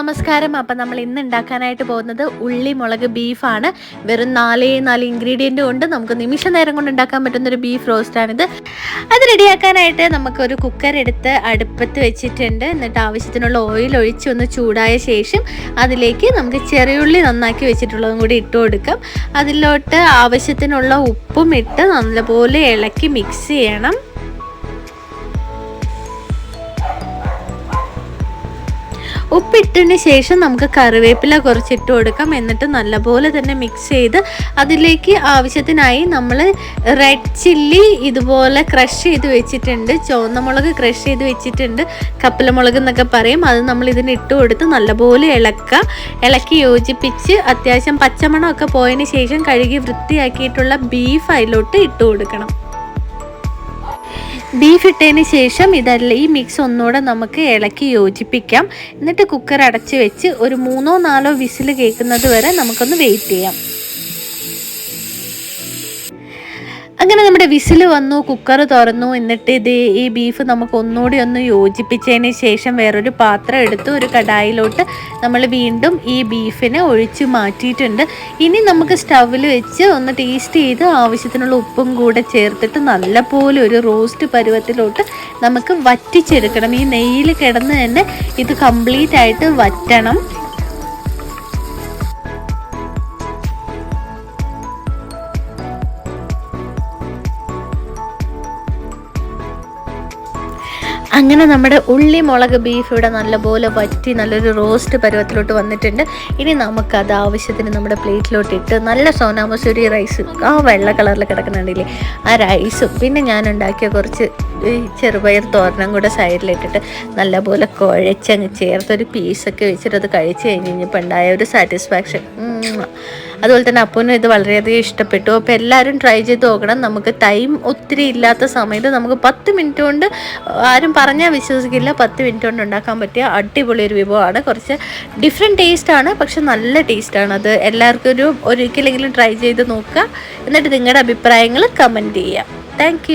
നമസ്കാരം. അപ്പം നമ്മൾ ഇന്ന് ഉണ്ടാക്കാനായിട്ട് പോകുന്നത് ഉള്ളി മുളക് ബീഫാണ്. വെറും 4 ഇൻഗ്രീഡിയൻറ്റും കൊണ്ട് നമുക്ക് നിമിഷ നേരം കൊണ്ട് ഉണ്ടാക്കാൻ പറ്റുന്നൊരു ബീഫ് റോസ്റ്റാണിത്. അത് റെഡിയാക്കാനായിട്ട് നമുക്കൊരു കുക്കർ എടുത്ത് അടുപ്പത്ത് വെച്ചിട്ടുണ്ട്. എന്നിട്ട് ആവശ്യത്തിനുള്ള ഓയിൽ ഒഴിച്ച് ഒന്ന് ചൂടായ ശേഷം അതിലേക്ക് നമുക്ക് ചെറിയുള്ളി നന്നാക്കി വെച്ചിട്ടുള്ളതും കൂടി ഇട്ട് കൊടുക്കാം. അതിലോട്ട് ആവശ്യത്തിനുള്ള ഉപ്പും ഇട്ട് നല്ലപോലെ ഇളക്കി മിക്സ് ചെയ്യണം. ഉപ്പിട്ടതിന് ശേഷം നമുക്ക് കറിവേപ്പില കുറച്ചിട്ട് കൊടുക്കാം. എന്നിട്ട് നല്ലപോലെ തന്നെ മിക്സ് ചെയ്ത് അതിലേക്ക് ആവശ്യത്തിനായി നമ്മൾ റെഡ് ചില്ലി ഇതുപോലെ ക്രഷ് ചെയ്ത് വെച്ചിട്ടുണ്ട്, ചുവന്ന മുളക് ക്രഷ് ചെയ്ത് വെച്ചിട്ടുണ്ട്, കപ്പലമുളക് എന്നൊക്കെ പറയും. അത് നമ്മൾ ഇതിന് ഇട്ട് കൊടുത്ത് നല്ലപോലെ ഇളക്കി യോജിപ്പിച്ച് അത്യാവശ്യം പച്ചമണമൊക്കെ പോയതിന് ശേഷം കഴുകി വൃത്തിയാക്കിയിട്ടുള്ള ബീഫ് അതിലോട്ട് ഇട്ട് കൊടുക്കണം. ബീഫ് ഇട്ടതിന് ശേഷം ഈ മിക്സ് ഒന്നുകൂടെ നമുക്ക് ഇളക്കി യോജിപ്പിക്കാം. എന്നിട്ട് കുക്കർ അടച്ച് വെച്ച് ഒരു 3-4 വിസിൽ കേൾക്കുന്നത് വരെ നമുക്കൊന്ന് വെയിറ്റ് ചെയ്യാം. അങ്ങനെ നമ്മുടെ വിസിൽ വന്നു, കുക്കർ തുറന്നു. എന്നിട്ട് ഈ ബീഫ് നമുക്ക് ഒന്നുകൂടി ഒന്ന് യോജിപ്പിച്ചതിന് ശേഷം വേറൊരു പാത്രം എടുത്ത് ഒരു കടായിലോട്ട് നമ്മൾ വീണ്ടും ഈ ബീഫിനെ ഒഴിച്ച് മാറ്റിയിട്ടുണ്ട്. ഇനി നമുക്ക് സ്റ്റൗവിൽ വെച്ച് ഒന്ന് ടേസ്റ്റ് ചെയ്ത് ആവശ്യത്തിനുള്ള ഉപ്പും കൂടെ ചേർത്തിട്ട് നല്ലപോലെ ഒരു റോസ്റ്റ് പരുവത്തിലോട്ട് നമുക്ക് വറ്റിച്ചെടുക്കണം. ഈ നെയ്യിൽ കിടന്ന് തന്നെ ഇത് കംപ്ലീറ്റ് ആയിട്ട് വറ്റണം. അങ്ങനെ നമ്മുടെ ഉള്ളി മുളക് ബീഫ് ഇവിടെ നല്ലപോലെ വറ്റി നല്ലൊരു റോസ്റ്റ് പരുവത്തിലോട്ട് വന്നിട്ടുണ്ട്. ഇനി നമുക്കത് ആവശ്യത്തിന് നമ്മുടെ പ്ലേറ്റിലോട്ട് ഇട്ട് നല്ല സോനാ മസൂരി റൈസ്, ആ വെള്ള കളറിൽ കിടക്കുന്നുണ്ടല്ലേ ആ റൈസും, പിന്നെ ഞാൻ ഉണ്ടാക്കിയ കുറച്ച് ചെറുപയർ തോരനും കൂടെ സൈഡിലിട്ടിട്ട് നല്ലപോലെ കുഴച്ചങ്ങ് ചേർത്തൊരു പീസൊക്കെ വെച്ചിട്ട് അത് കഴിച്ച് കഴിഞ്ഞപ്പോൾ ഉണ്ടായ ഒരു സാറ്റിസ്ഫാക്ഷൻ. അതുപോലെ തന്നെ അപ്പനും ഇത് വളരെയധികം ഇഷ്ടപ്പെട്ടു. അപ്പോൾ എല്ലാവരും ട്രൈ ചെയ്ത് നോക്കണം. നമുക്ക് ടൈം ഒത്തിരി ഇല്ലാത്ത സമയത്ത് നമുക്ക് 10 മിനിറ്റ് കൊണ്ട്, ആരും പറഞ്ഞാൽ വിശ്വസിക്കില്ല, 10 മിനിറ്റ് കൊണ്ട് ഉണ്ടാക്കാൻ പറ്റിയ അടിപൊളി ഒരു വിഭവമാണ്. കുറച്ച് ഡിഫറെൻറ്റ് ടേസ്റ്റാണ്, പക്ഷെ നല്ല ടേസ്റ്റാണ്. അത് എല്ലാവർക്കും ഒരിക്കലെങ്കിലും ട്രൈ ചെയ്ത് നോക്കുക. എന്നിട്ട് നിങ്ങളുടെ അഭിപ്രായങ്ങൾ കമൻറ്റ് ചെയ്യുക. താങ്ക്